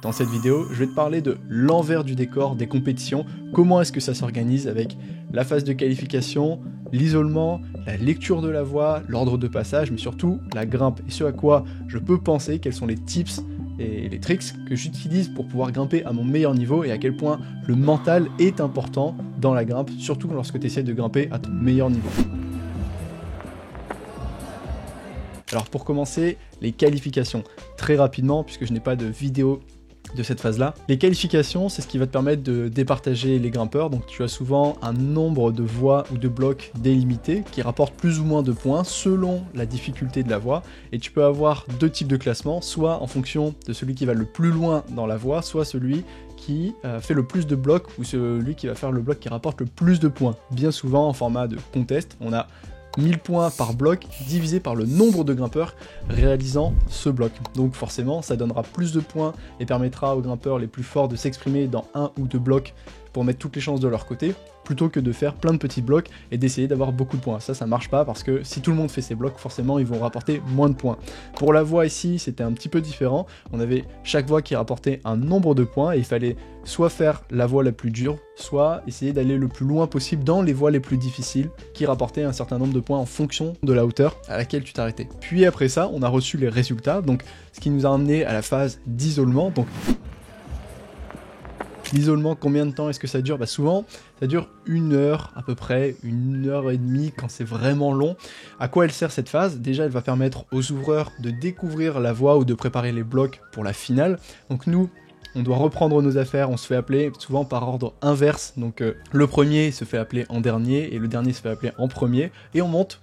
Dans cette vidéo, je vais te parler de l'envers du décor des compétitions, comment est-ce que ça s'organise avec la phase de qualification, l'isolement, la lecture de la voie, l'ordre de passage, mais surtout la grimpe et ce à quoi je peux penser, quels sont les tips et les tricks que j'utilise pour pouvoir grimper à mon meilleur niveau et à quel point le mental est important dans la grimpe, surtout lorsque tu essaies de grimper à ton meilleur niveau. Alors pour commencer, les qualifications, très rapidement puisque je n'ai pas de vidéo de cette phase-là. Les qualifications, c'est ce qui va te permettre de départager les grimpeurs, donc tu as souvent un nombre de voies ou de blocs délimité qui rapportent plus ou moins de points selon la difficulté de la voie, et tu peux avoir deux types de classements, soit en fonction de celui qui va le plus loin dans la voie, soit celui qui fait le plus de blocs ou celui qui va faire le bloc qui rapporte le plus de points. Bien souvent en format de contest, on a 1000 points par bloc divisé par le nombre de grimpeurs réalisant ce bloc. Donc forcément, ça donnera plus de points et permettra aux grimpeurs les plus forts de s'exprimer dans un ou deux blocs pour mettre toutes les chances de leur côté, plutôt que de faire plein de petits blocs et d'essayer d'avoir beaucoup de points. Ça marche pas parce que si tout le monde fait ces blocs, forcément ils vont rapporter moins de points. Pour la voie ici, c'était un petit peu différent. On avait chaque voie qui rapportait un nombre de points et il fallait soit faire la voie la plus dure, soit essayer d'aller le plus loin possible dans les voies les plus difficiles qui rapportaient un certain nombre de points en fonction de la hauteur à laquelle tu t'arrêtais. Puis après ça, on a reçu les résultats, donc ce qui nous a amené à la phase d'isolement. Donc l'isolement, combien de temps est-ce que ça dure? Souvent, ça dure 1 heure à peu près, 1 heure et demie quand c'est vraiment long. À quoi elle sert cette phase? Déjà, elle va permettre aux ouvreurs de découvrir la voie ou de préparer les blocs pour la finale. Donc nous, on doit reprendre nos affaires, on se fait appeler souvent par ordre inverse, donc le premier se fait appeler en dernier et le dernier se fait appeler en premier, et on monte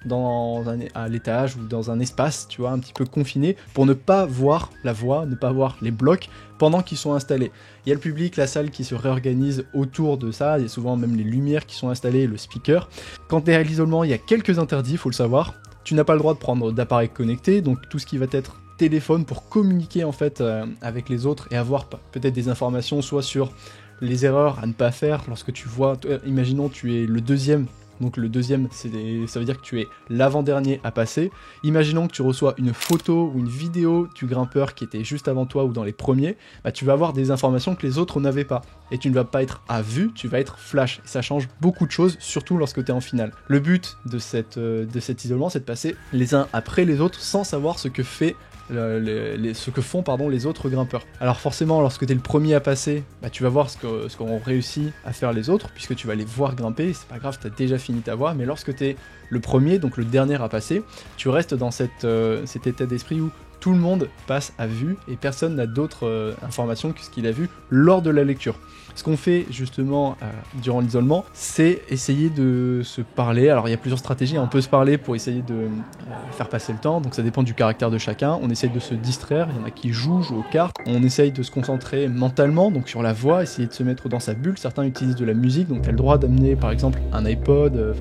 à l'étage ou dans un espace, tu vois, un petit peu confiné, pour ne pas voir la voie, ne pas voir les blocs pendant qu'ils sont installés. Il y a le public, la salle qui se réorganise autour de ça, il y a souvent même les lumières qui sont installées, le speaker. Quand tu es à l'isolement, il y a quelques interdits, il faut le savoir. Tu n'as pas le droit de prendre d'appareil connecté, donc tout ce qui va être téléphone pour communiquer en fait avec les autres et avoir peut-être des informations soit sur les erreurs à ne pas faire lorsque tu vois, imaginons tu es le deuxième, donc le deuxième ça veut dire que tu es l'avant-dernier à passer. Imaginons que tu reçois une photo ou une vidéo du grimpeur qui était juste avant toi ou dans les premiers, tu vas avoir des informations que les autres n'avaient pas. Et tu ne vas pas être à vue, tu vas être flash. Et ça change beaucoup de choses, surtout lorsque tu es en finale. Le but de cet isolement, c'est de passer les uns après les autres sans savoir ce que font les autres grimpeurs. Alors forcément, lorsque tu es le premier à passer, tu vas voir ce qu'ont réussi à faire les autres, puisque tu vas les voir grimper, c'est pas grave, tu as déjà fini ta voie, mais lorsque tu es le premier, donc le dernier à passer, tu restes dans cet état d'esprit où tout le monde passe à vue et personne n'a d'autres informations que ce qu'il a vu lors de la lecture. Ce qu'on fait justement durant l'isolement, c'est essayer de se parler. Alors il y a plusieurs stratégies, on peut se parler pour essayer de faire passer le temps, donc ça dépend du caractère de chacun. On essaye de se distraire, il y en a qui jouent aux cartes. On essaye de se concentrer mentalement, donc sur la voie, essayer de se mettre dans sa bulle. Certains utilisent de la musique, donc tu as le droit d'amener par exemple un iPod,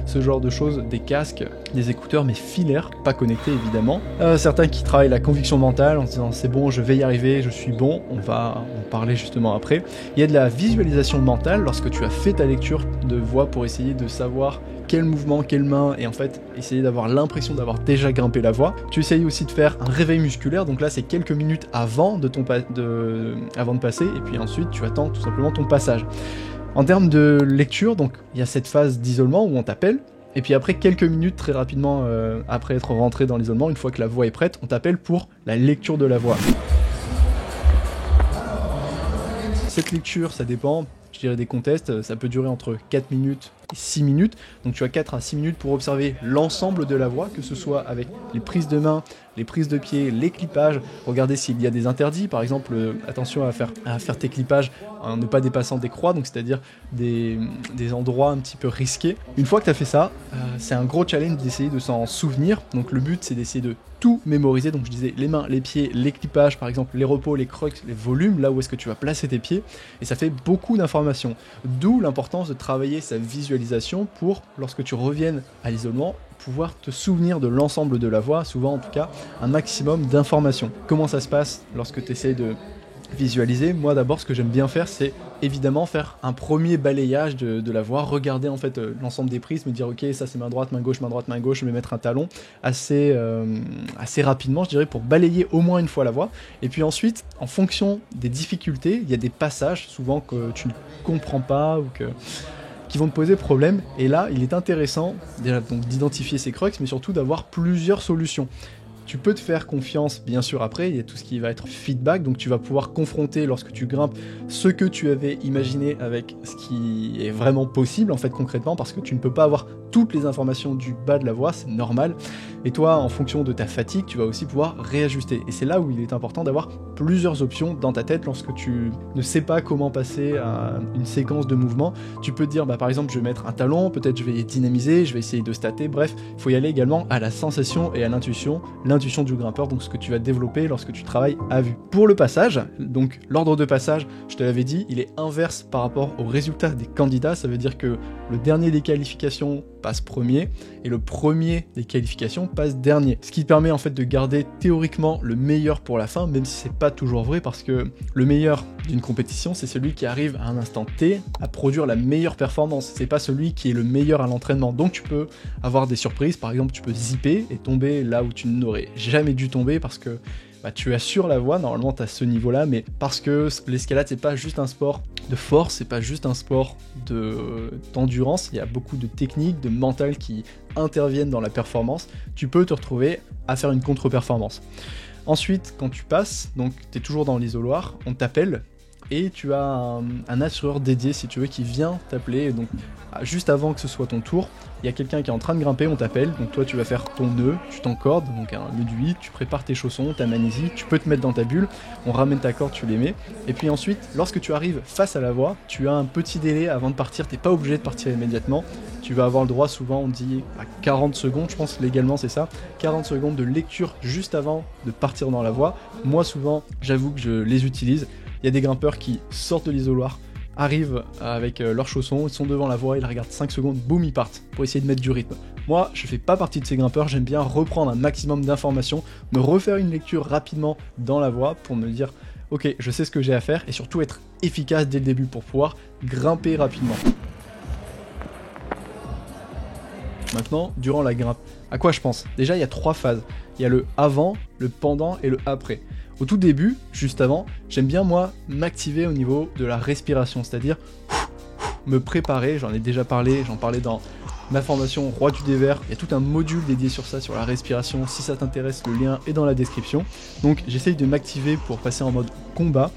ce genre de choses, des casques, des écouteurs, mais filaires, pas connectés évidemment. Certains qui travaillent la conviction mentale en se disant c'est bon, je vais y arriver, je suis bon, on va en parler justement après. Il y a de la visualisation mentale lorsque tu as fait ta lecture de voie pour essayer de savoir quel mouvement, quelle main, et en fait essayer d'avoir l'impression d'avoir déjà grimpé la voie. Tu essayes aussi de faire un réveil musculaire, donc là c'est quelques minutes avant de passer, et puis ensuite tu attends tout simplement ton passage. En termes de lecture, donc il y a cette phase d'isolement où on t'appelle, et puis après quelques minutes, très rapidement après être rentré dans l'isolement, une fois que la voie est prête, on t'appelle pour la lecture de la voie. Cette lecture, ça dépend, je dirais des contests, ça peut durer entre 4 minutes et 6 minutes, donc tu as 4 à 6 minutes pour observer l'ensemble de la voie, que ce soit avec les prises de main, les prises de pied, les clippages, regarder s'il y a des interdits, par exemple attention à faire tes clippages en ne pas dépassant des croix, donc c'est-à-dire des endroits un petit peu risqués. Une fois que tu as fait ça, c'est un gros challenge d'essayer de s'en souvenir, donc le but c'est d'essayer de tout mémoriser, donc je disais les mains, les pieds, les clippages, par exemple les repos, les crocs, les volumes, là où est-ce que tu vas placer tes pieds, et ça fait beaucoup d'informations, d'où l'importance de travailler sa visualisation pour, lorsque tu reviennes à l'isolement, pouvoir te souvenir de l'ensemble de la voie, souvent en tout cas un maximum d'informations. Comment ça se passe lorsque tu essaies de visualiser, moi d'abord ce que j'aime bien faire, c'est évidemment faire un premier balayage de la voie, regarder en fait l'ensemble des prises, me dire ok, ça c'est main droite, main gauche, main droite, main gauche, je vais mettre un talon assez rapidement, je dirais, pour balayer au moins une fois la voie. Et puis ensuite, en fonction des difficultés, il y a des passages souvent que tu ne comprends pas ou qui vont te poser problème, et là il est intéressant déjà donc d'identifier ces crux, mais surtout d'avoir plusieurs solutions. Tu peux te faire confiance, bien sûr, après, il y a tout ce qui va être feedback, donc tu vas pouvoir confronter lorsque tu grimpes ce que tu avais imaginé avec ce qui est vraiment possible, en fait, concrètement, parce que tu ne peux pas avoir toutes les informations du bas de la voie, c'est normal, et toi, en fonction de ta fatigue, tu vas aussi pouvoir réajuster, et c'est là où il est important d'avoir plusieurs options dans ta tête lorsque tu ne sais pas comment passer à une séquence de mouvements. Tu peux te dire, par exemple, je vais mettre un talon, peut-être je vais dynamiser, je vais essayer de stater, bref, il faut y aller également à la sensation et à l'intuition du grimpeur, donc ce que tu vas développer lorsque tu travailles à vue. Pour le passage, donc l'ordre de passage, je te l'avais dit, il est inverse par rapport au résultat des candidats, ça veut dire que le dernier des qualifications passe premier et le premier des qualifications passe dernier. Ce qui te permet en fait de garder théoriquement le meilleur pour la fin, même si c'est pas toujours vrai, parce que le meilleur d'une compétition, c'est celui qui arrive à un instant T à produire la meilleure performance, c'est pas celui qui est le meilleur à l'entraînement. Donc tu peux avoir des surprises, par exemple tu peux zipper et tomber là où tu n'aurais jamais dû tomber parce que tu assures la voie, normalement tu as ce niveau là, mais parce que l'escalade c'est pas juste un sport de force, c'est pas juste un sport d'endurance, il y a beaucoup de techniques, de mental qui interviennent dans la performance, tu peux te retrouver à faire une contre-performance. Ensuite, quand tu passes, donc tu es toujours dans l'isoloir, on t'appelle et tu as un assureur dédié si tu veux qui vient t'appeler, donc juste avant que ce soit ton tour, il y a quelqu'un qui est en train de grimper, on t'appelle, donc toi tu vas faire ton nœud, tu t'encordes, donc un nœud du 8, tu prépares tes chaussons, ta magnésie, tu peux te mettre dans ta bulle, on ramène ta corde, tu les mets, et puis ensuite, lorsque tu arrives face à la voie, tu as un petit délai avant de partir, t'es pas obligé de partir immédiatement, tu vas avoir le droit, souvent on dit à 40 secondes, je pense légalement c'est ça, 40 secondes de lecture juste avant de partir dans la voie. Moi souvent, j'avoue que je les utilise, il y a des grimpeurs qui sortent de l'isoloir, arrivent avec leurs chaussons, ils sont devant la voie, ils regardent 5 secondes, boum, ils partent, pour essayer de mettre du rythme. Moi, je fais pas partie de ces grimpeurs, j'aime bien reprendre un maximum d'informations, me refaire une lecture rapidement dans la voie pour me dire, ok, je sais ce que j'ai à faire, et surtout être efficace dès le début pour pouvoir grimper rapidement. Maintenant, durant la grimpe, à quoi je pense? Déjà, il y a 3 phases. Il y a le avant, le pendant et le après. Au tout début, juste avant, j'aime bien moi m'activer au niveau de la respiration, c'est-à-dire me préparer, j'en ai déjà parlé, j'en parlais dans ma formation Roi du dévers, il y a tout un module dédié sur ça, sur la respiration, si ça t'intéresse, le lien est dans la description. Donc j'essaye de m'activer pour passer en mode combat.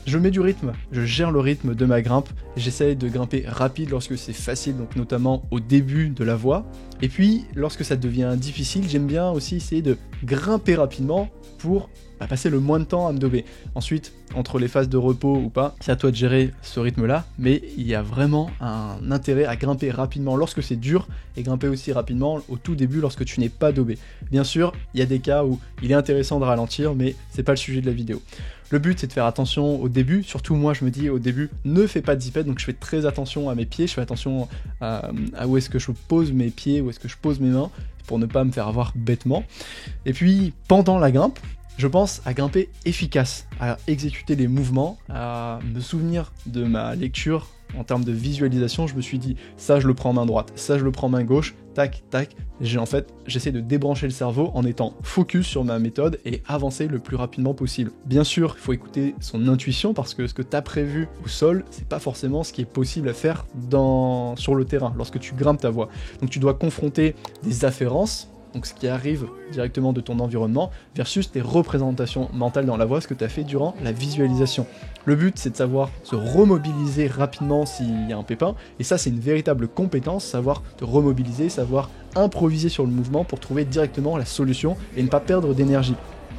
Je mets du rythme, je gère le rythme de ma grimpe, j'essaye de grimper rapide lorsque c'est facile, donc notamment au début de la voie. Et puis, lorsque ça devient difficile, j'aime bien aussi essayer de grimper rapidement pour passer le moins de temps à me dober. Ensuite, entre les phases de repos ou pas, c'est à toi de gérer ce rythme-là, mais il y a vraiment un intérêt à grimper rapidement lorsque c'est dur, et grimper aussi rapidement au tout début lorsque tu n'es pas dobé. Bien sûr, il y a des cas où il est intéressant de ralentir, mais c'est pas le sujet de la vidéo. Le but c'est de faire attention au début, surtout moi je me dis au début ne fais pas de zipette, donc je fais très attention à mes pieds, je fais attention à où est-ce que je pose mes pieds, où est-ce que je pose mes mains, pour ne pas me faire avoir bêtement. Et puis pendant la grimpe, je pense à grimper efficace, à exécuter les mouvements, à me souvenir de ma lecture. En termes de visualisation, je me suis dit, ça je le prends main droite, ça je le prends main gauche, tac, tac. J'essaie de débrancher le cerveau en étant focus sur ma méthode et avancer le plus rapidement possible. Bien sûr, il faut écouter son intuition parce que ce que tu as prévu au sol, c'est pas forcément ce qui est possible à faire sur le terrain, lorsque tu grimpes ta voie. Donc tu dois confronter des afférences, donc ce qui arrive directement de ton environnement, versus tes représentations mentales dans la voie, ce que tu as fait durant la visualisation. Le but, c'est de savoir se remobiliser rapidement s'il y a un pépin, et ça, c'est une véritable compétence, savoir te remobiliser, savoir improviser sur le mouvement pour trouver directement la solution et ne pas perdre d'énergie.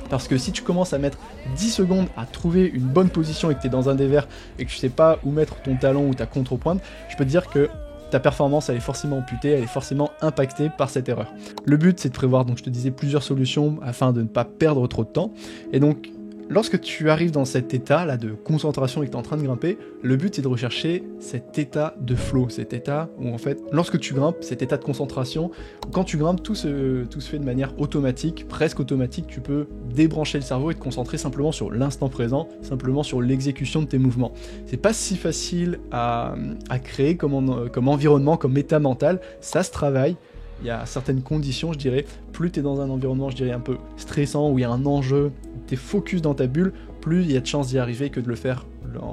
Parce que si tu commences à mettre 10 secondes à trouver une bonne position et que tu es dans un dévers et que tu sais pas où mettre ton talon ou ta contre-pointe, je peux te dire que ta performance elle est forcément amputée, elle est forcément impactée par cette erreur. Le but c'est de prévoir, donc je te disais, plusieurs solutions afin de ne pas perdre trop de temps. Et donc lorsque tu arrives dans cet état là de concentration et que tu es en train de grimper, le but c'est de rechercher cet état de flow, cet état où en fait, lorsque tu grimpes, cet état de concentration, quand tu grimpes, tout se fait de manière automatique, presque automatique, tu peux débrancher le cerveau et te concentrer simplement sur l'instant présent, simplement sur l'exécution de tes mouvements. C'est pas si facile à créer comme environnement, comme état mental, ça se travaille. Il y a certaines conditions, je dirais, plus tu es dans un environnement, je dirais, un peu stressant, où il y a un enjeu, tu es focus dans ta bulle, plus il y a de chances d'y arriver que de le faire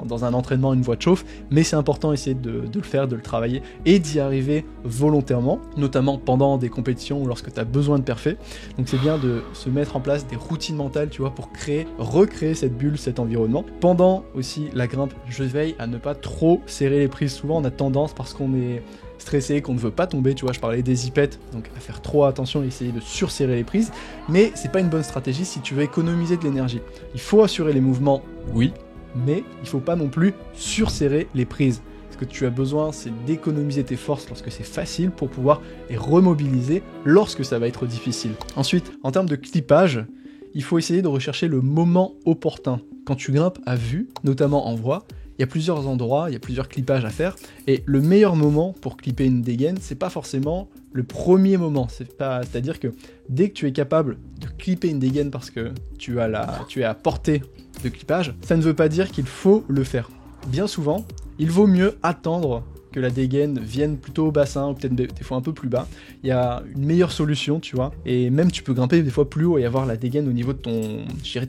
dans un entraînement, une voie de chauffe, mais c'est important d'essayer de le faire, de le travailler, et d'y arriver volontairement, notamment pendant des compétitions ou lorsque tu as besoin de parfait. Donc c'est bien de se mettre en place des routines mentales, tu vois, pour recréer cette bulle, cet environnement. Pendant aussi la grimpe, je veille à ne pas trop serrer les prises. Souvent on a tendance, parce qu'on est stressé, qu'on ne veut pas tomber, tu vois, je parlais des zipettes, donc à faire trop attention et essayer de surserrer les prises, mais c'est pas une bonne stratégie si tu veux économiser de l'énergie. Il faut assurer les mouvements, oui, mais il faut pas non plus surserrer les prises. Ce que tu as besoin, c'est d'économiser tes forces lorsque c'est facile pour pouvoir les remobiliser lorsque ça va être difficile. Ensuite, en termes de clippage, il faut essayer de rechercher le moment opportun. Quand tu grimpes à vue, notamment en voie, il y a plusieurs endroits, il y a plusieurs clippages à faire, et le meilleur moment pour clipper une dégaine, c'est pas forcément le premier moment, c'est-à-dire que dès que tu es capable de clipper une dégaine parce que tu es à portée de clippage, ça ne veut pas dire qu'il faut le faire. Bien souvent, il vaut mieux attendre que la dégaine vienne plutôt au bassin, ou peut-être des fois un peu plus bas. Il y a une meilleure solution, tu vois, et même tu peux grimper des fois plus haut et avoir la dégaine au niveau de ton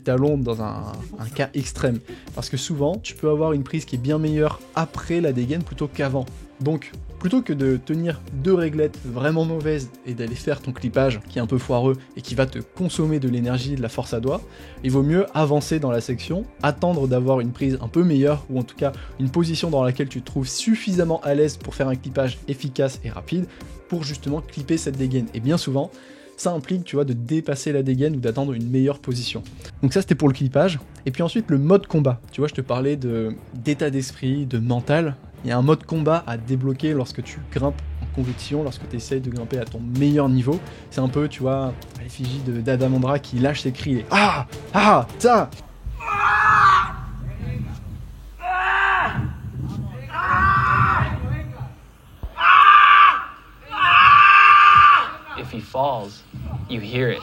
talon dans un cas extrême. Parce que souvent, tu peux avoir une prise qui est bien meilleure après la dégaine plutôt qu'avant. Donc, plutôt que de tenir deux réglettes vraiment mauvaises et d'aller faire ton clippage qui est un peu foireux et qui va te consommer de l'énergie, de la force à doigt, il vaut mieux avancer dans la section, attendre d'avoir une prise un peu meilleure, ou en tout cas une position dans laquelle tu te trouves suffisamment à l'aise pour faire un clippage efficace et rapide, pour justement clipper cette dégaine. Et bien souvent, ça implique, tu vois, de dépasser la dégaine ou d'attendre une meilleure position. Donc ça, c'était pour le clippage. Et puis ensuite, le mode combat. Tu vois, je te parlais d'état d'esprit, de mental. Il y a un mode combat à débloquer lorsque tu grimpes en compétition, lorsque tu essayes de grimper à ton meilleur niveau. C'est un peu, tu vois, à l'effigie d'Adamandra qui lâche ses cris et ah, ah, ça. If he falls, you hear it.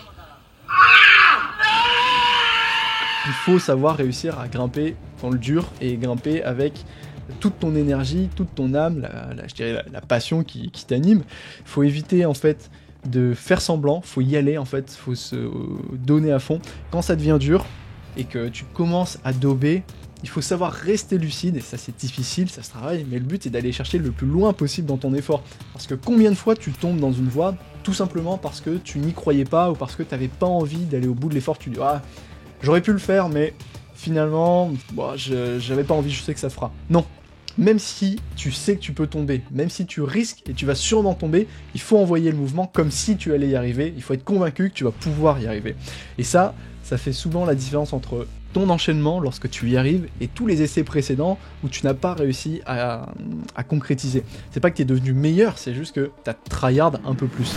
Il faut savoir réussir à grimper dans le dur et grimper avec toute ton énergie, toute ton âme, je dirais la passion qui t'anime. Il faut éviter en fait de faire semblant, faut y aller en fait, faut se donner à fond. Quand ça devient dur et que tu commences à dober, il faut savoir rester lucide, et ça c'est difficile, ça se travaille, mais le but c'est d'aller chercher le plus loin possible dans ton effort. Parce que combien de fois tu tombes dans une voie, tout simplement parce que tu n'y croyais pas, ou parce que tu n'avais pas envie d'aller au bout de l'effort, tu dis ah, j'aurais pu le faire, mais finalement, j'avais pas envie, je sais que ça fera. Non. Même si tu sais que tu peux tomber, même si tu risques et tu vas sûrement tomber, il faut envoyer le mouvement comme si tu allais y arriver, il faut être convaincu que tu vas pouvoir y arriver. Et ça fait souvent la différence entre ton enchaînement lorsque tu y arrives et tous les essais précédents où tu n'as pas réussi à concrétiser. C'est pas que tu es devenu meilleur, c'est juste que tu as tryhard un peu plus.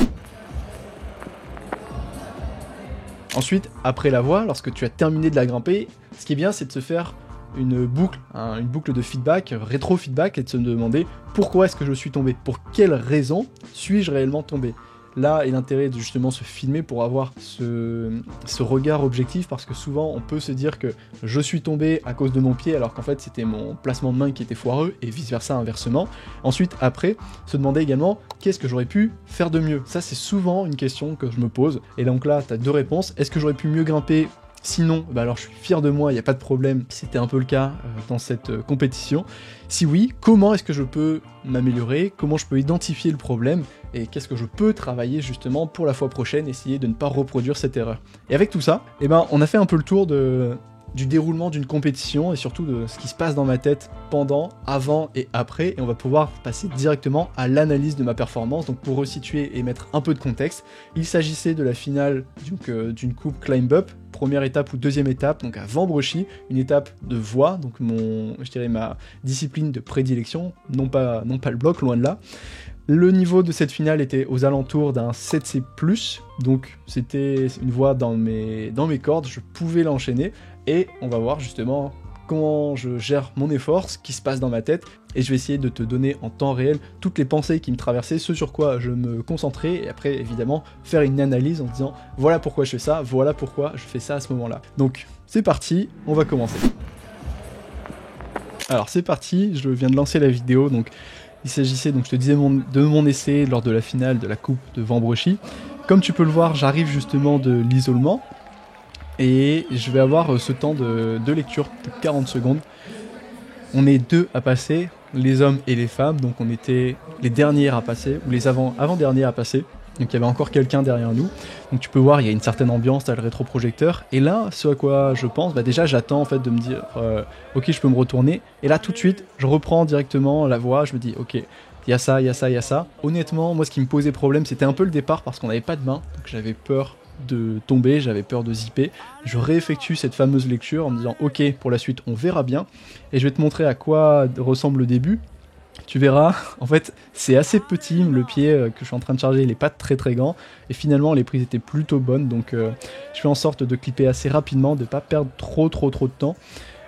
Ensuite, après la voie, lorsque tu as terminé de la grimper, ce qui est bien, c'est de se faire une boucle de feedback, rétro-feedback, et de se demander pourquoi est-ce que je suis tombé, pour quelle raison suis-je réellement tombé. Là est l'intérêt de justement se filmer pour avoir ce regard objectif, parce que souvent on peut se dire que je suis tombé à cause de mon pied alors qu'en fait c'était mon placement de main qui était foireux, et vice versa inversement. Ensuite, après, se demander également qu'est-ce que j'aurais pu faire de mieux. Ça c'est souvent une question que je me pose, et donc là tu as deux réponses. Est-ce que j'aurais pu mieux grimper? Sinon, bah alors je suis fier de moi, il n'y a pas de problème, c'était un peu le cas dans cette compétition. Si oui, comment est-ce que je peux m'améliorer? Comment je peux identifier le problème? Et qu'est-ce que je peux travailler justement pour la fois prochaine, essayer de ne pas reproduire cette erreur? Et avec tout ça, eh ben, on a fait un peu le tour du déroulement d'une compétition et surtout de ce qui se passe dans ma tête pendant, avant et après, et on va pouvoir passer directement à l'analyse de ma performance. Donc pour resituer et mettre un peu de contexte, il s'agissait de la finale d'une coupe Climb Up, première étape ou deuxième étape, donc à Vambrochy, une étape de voie, donc je dirais ma discipline de prédilection, non pas le bloc, loin de là. Le niveau de cette finale était aux alentours d'un 7C+, donc c'était une voie dans mes cordes, je pouvais l'enchaîner. et on va voir justement comment je gère mon effort, ce qui se passe dans ma tête, et je vais essayer de te donner en temps réel toutes les pensées qui me traversaient, ce sur quoi je me concentrais, et après évidemment faire une analyse en disant voilà pourquoi je fais ça, voilà pourquoi je fais ça à ce moment-là. Donc c'est parti, on va commencer. Alors c'est parti, je viens de lancer la vidéo, donc il s'agissait, donc je te disais, de mon essai lors de la finale de la Coupe de Vambrechy. Comme tu peux le voir, j'arrive justement de l'isolement, et je vais avoir ce temps de lecture de 40 secondes. On est 2 à passer, les hommes et les femmes, donc on était les derniers à passer, ou les avant-derniers à passer. Donc il y avait encore quelqu'un derrière nous. Donc tu peux voir, il y a une certaine ambiance, t'as le rétroprojecteur. Et là, ce à quoi je pense, déjà j'attends en fait de me dire ok, je peux me retourner. Et là tout de suite, je reprends directement la voix, je me dis ok, il y a ça, il y a ça, il y a ça. Honnêtement, moi ce qui me posait problème, c'était un peu le départ parce qu'on n'avait pas de main. Donc j'avais peur de tomber, j'avais peur de zipper. Je réeffectue cette fameuse lecture en me disant ok, pour la suite on verra bien. Et je vais te montrer à quoi ressemble le début. Tu verras, en fait, c'est assez petit, le pied que je suis en train de charger, il est pas très très grand, et finalement les prises étaient plutôt bonnes, donc je fais en sorte de clipper assez rapidement, de pas perdre trop de temps.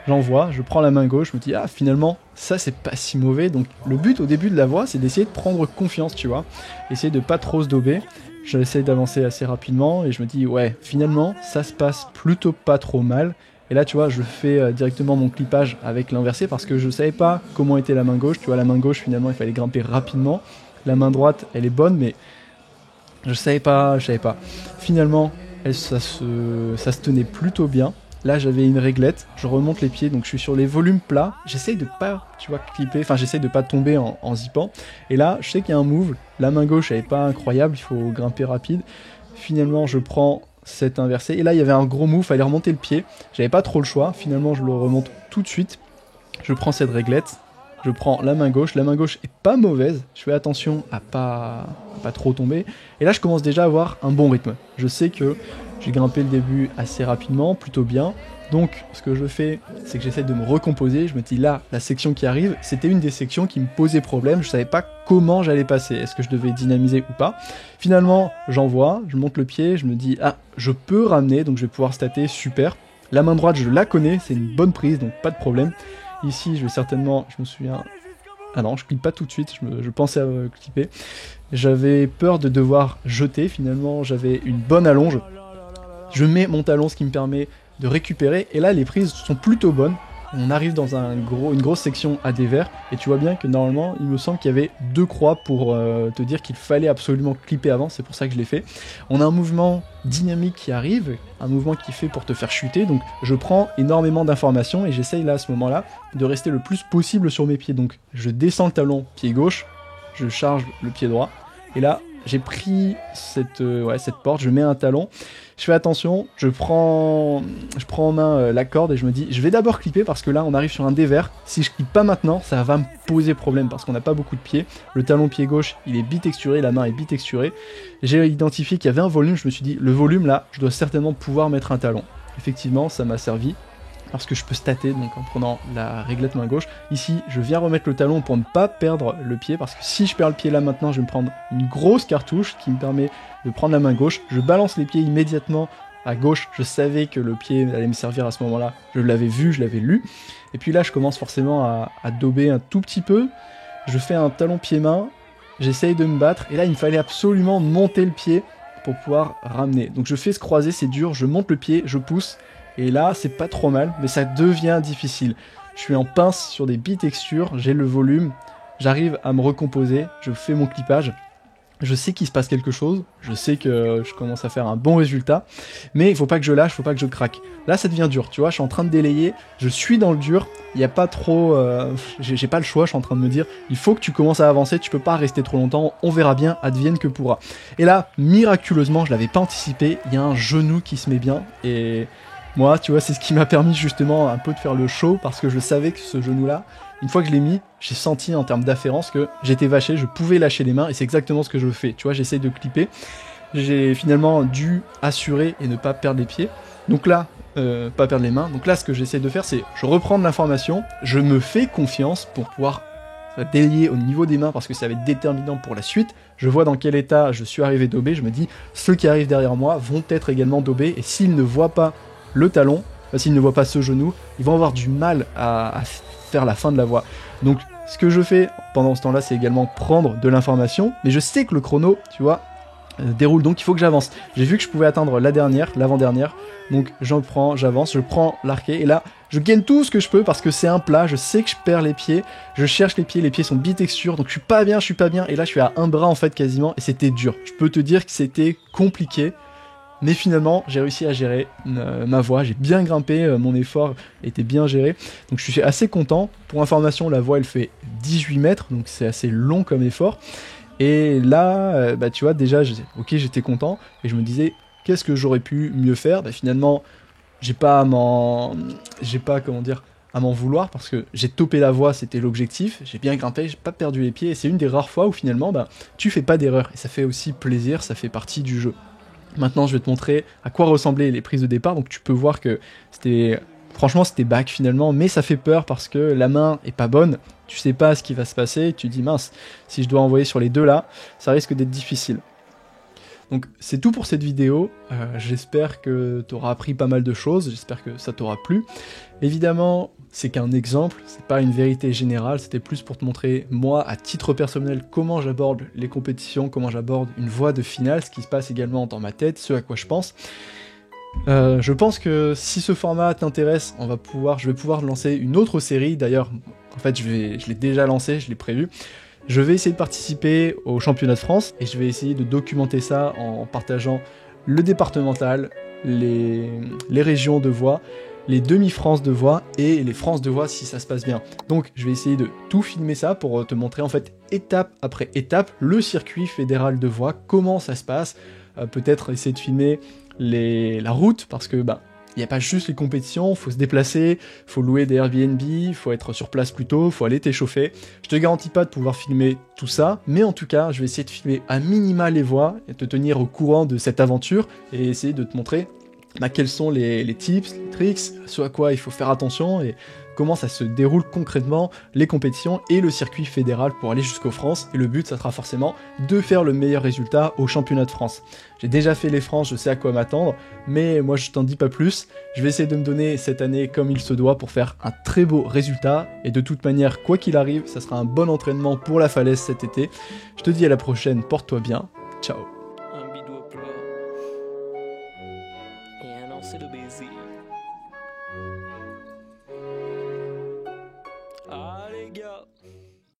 J'envoie, je prends la main gauche, je me dis ah finalement ça c'est pas si mauvais, donc le but au début de la voix c'est d'essayer de prendre confiance, tu vois, essayer de pas trop se dauber. J'essaie d'avancer assez rapidement et je me dis ouais finalement ça se passe plutôt pas trop mal. Et là, tu vois, je fais directement mon clippage avec l'inversé parce que je savais pas comment était la main gauche. Tu vois, la main gauche, finalement, il fallait grimper rapidement. La main droite, elle est bonne, mais je savais pas. Finalement, ça se tenait plutôt bien. Là, j'avais une réglette, je remonte les pieds, donc je suis sur les volumes plats. J'essaye de pas, tu vois, clipper, enfin, j'essaye de pas tomber en zippant. Et là, je sais qu'il y a un move. La main gauche, elle est pas incroyable, il faut grimper rapide. Finalement, je prends cet inversé, et là il y avait un gros move, fallait remonter le pied, j'avais pas trop le choix, finalement je le remonte tout de suite, je prends cette réglette, je prends la main gauche est pas mauvaise, je fais attention à pas trop tomber, et là je commence déjà à avoir un bon rythme, je sais que j'ai grimpé le début assez rapidement, plutôt bien, donc ce que je fais, c'est que j'essaie de me recomposer, je me dis là, la section qui arrive, c'était une des sections qui me posait problème, je savais pas comment j'allais passer, est-ce que je devais dynamiser ou pas. Finalement, j'envoie, je monte le pied, je me dis ah, je peux ramener, donc je vais pouvoir stater, super. La main droite, je la connais, c'est une bonne prise, donc pas de problème. Ici, je vais certainement, je me souviens... Ah non, je clippe pas tout de suite, je pensais à clipper. J'avais peur de devoir jeter, finalement j'avais une bonne allonge. Je mets mon talon, ce qui me permet de récupérer, et là les prises sont plutôt bonnes. On arrive dans une grosse section à dévers, et tu vois bien que normalement il me semble qu'il y avait 2 croix pour te dire qu'il fallait absolument clipper avant, c'est pour ça que je l'ai fait. On a un mouvement dynamique qui arrive, un mouvement qui fait pour te faire chuter, donc je prends énormément d'informations et j'essaye là à ce moment là de rester le plus possible sur mes pieds. Donc je descends le talon pied gauche, je charge le pied droit, et là j'ai pris cette porte, je mets un talon, je fais attention, je prends en main la corde et je me dis, je vais d'abord clipper parce que là on arrive sur un dévers, si je clippe pas maintenant, ça va me poser problème parce qu'on n'a pas beaucoup de pieds, le talon pied gauche il est bitexturé, la main est bitexturée, j'ai identifié qu'il y avait un volume, je me suis dit, le volume là, je dois certainement pouvoir mettre un talon. Effectivement, ça m'a servi. Parce que je peux stater donc en prenant la réglette main gauche. Ici, je viens remettre le talon pour ne pas perdre le pied, parce que si je perds le pied là maintenant, je vais me prendre une grosse cartouche qui me permet de prendre la main gauche. Je balance les pieds immédiatement à gauche, je savais que le pied allait me servir à ce moment-là, je l'avais vu, je l'avais lu. Et puis là, je commence forcément à dauber un tout petit peu. Je fais un talon pied-main, j'essaye de me battre, et là, il me fallait absolument monter le pied pour pouvoir ramener. Donc je fais ce croisé, c'est dur, je monte le pied, je pousse. Et là, c'est pas trop mal, mais ça devient difficile. Je suis en pince sur des bitextures, j'ai le volume, j'arrive à me recomposer, je fais mon clippage. Je sais qu'il se passe quelque chose, je sais que je commence à faire un bon résultat, mais il faut pas que je lâche, faut pas que je craque. Là, ça devient dur, tu vois, je suis en train de délayer, je suis dans le dur, il n'y a pas trop... j'ai pas le choix, je suis en train de me dire, il faut que tu commences à avancer, tu peux pas rester trop longtemps, on verra bien, advienne que pourra. Et là, miraculeusement, je l'avais pas anticipé, il y a un genou qui se met bien, et... moi, tu vois, c'est ce qui m'a permis justement un peu de faire le show, parce que je savais que ce genou-là, une fois que je l'ai mis, j'ai senti en termes d'afférence que j'étais vaché, je pouvais lâcher les mains, et c'est exactement ce que je fais. Tu vois, j'essaye de clipper. J'ai finalement dû assurer et ne pas perdre les pieds. Donc là, pas perdre les mains. Donc là, ce que j'essaie de faire, c'est je reprends de l'information, je me fais confiance pour pouvoir délier au niveau des mains, parce que ça va être déterminant pour la suite. Je vois dans quel état je suis arrivé daubé, je me dis, ceux qui arrivent derrière moi vont être également daubés, et s'ils ne voient pas le talon, s'ils ne voient pas ce genou, ils vont avoir du mal à faire la fin de la voie. Donc ce que je fais pendant ce temps-là, c'est également prendre de l'information, mais je sais que le chrono, tu vois, déroule, donc il faut que j'avance. J'ai vu que je pouvais atteindre l'avant-dernière, donc j'en prends, j'avance, je prends l'arquet, et là, je gagne tout ce que je peux parce que c'est un plat, je sais que je perds les pieds, je cherche les pieds sont bitextures, donc je suis pas bien, et là je suis à un bras en fait quasiment, et c'était dur. Je peux te dire que c'était compliqué, mais finalement j'ai réussi à gérer ma voie, j'ai bien grimpé, mon effort était bien géré, donc je suis assez content. Pour information, la voie elle fait 18 mètres, donc c'est assez long comme effort. Et là, bah tu vois, déjà, j'étais content, et je me disais, qu'est-ce que j'aurais pu mieux faire? Bah finalement, j'ai pas à m'en vouloir, parce que j'ai topé la voie, c'était l'objectif, j'ai bien grimpé, j'ai pas perdu les pieds, et c'est une des rares fois où finalement, bah, tu fais pas d'erreur, et ça fait aussi plaisir, ça fait partie du jeu. Maintenant, je vais te montrer à quoi ressemblaient les prises de départ, donc tu peux voir que franchement, c'était back finalement, mais ça fait peur parce que la main est pas bonne, tu sais pas ce qui va se passer, tu te dis mince, si je dois envoyer sur les deux là, ça risque d'être difficile. Donc c'est tout pour cette vidéo, j'espère que tu auras appris pas mal de choses, j'espère que ça t'aura plu. Évidemment, c'est qu'un exemple, c'est pas une vérité générale, c'était plus pour te montrer, moi, à titre personnel, comment j'aborde les compétitions, comment j'aborde une voie de finale, ce qui se passe également dans ma tête, ce à quoi je pense. Je pense que si ce format t'intéresse, je vais pouvoir lancer une autre série. D'ailleurs, en fait, je l'ai déjà lancé, je l'ai prévu. Je vais essayer de participer au championnat de France et je vais essayer de documenter ça en partageant le départemental, les régions de voix, les demi-France de voix et les France de voix si ça se passe bien. Donc je vais essayer de tout filmer ça pour te montrer en fait étape après étape le circuit fédéral de voix, comment ça se passe, peut-être essayer de filmer la route, parce que bah il n'y a pas juste les compétitions, faut se déplacer, faut louer des Airbnb, faut être sur place plus tôt, faut aller t'échauffer. Je te garantis pas de pouvoir filmer tout ça, mais en tout cas, je vais essayer de filmer à minima les voies et te tenir au courant de cette aventure et essayer de te montrer quels sont les tips, les tricks, ce à quoi il faut faire attention et comment ça se déroule concrètement, les compétitions et le circuit fédéral pour aller jusqu'aux France. Et le but, ça sera forcément de faire le meilleur résultat au championnat de France. J'ai déjà fait les France, je sais à quoi m'attendre, mais moi je t'en dis pas plus. Je vais essayer de me donner cette année comme il se doit pour faire un très beau résultat. Et de toute manière, quoi qu'il arrive, ça sera un bon entraînement pour la falaise cet été. Je te dis à la prochaine, porte-toi bien, ciao. Un bidou à plat et un lancer de baiser.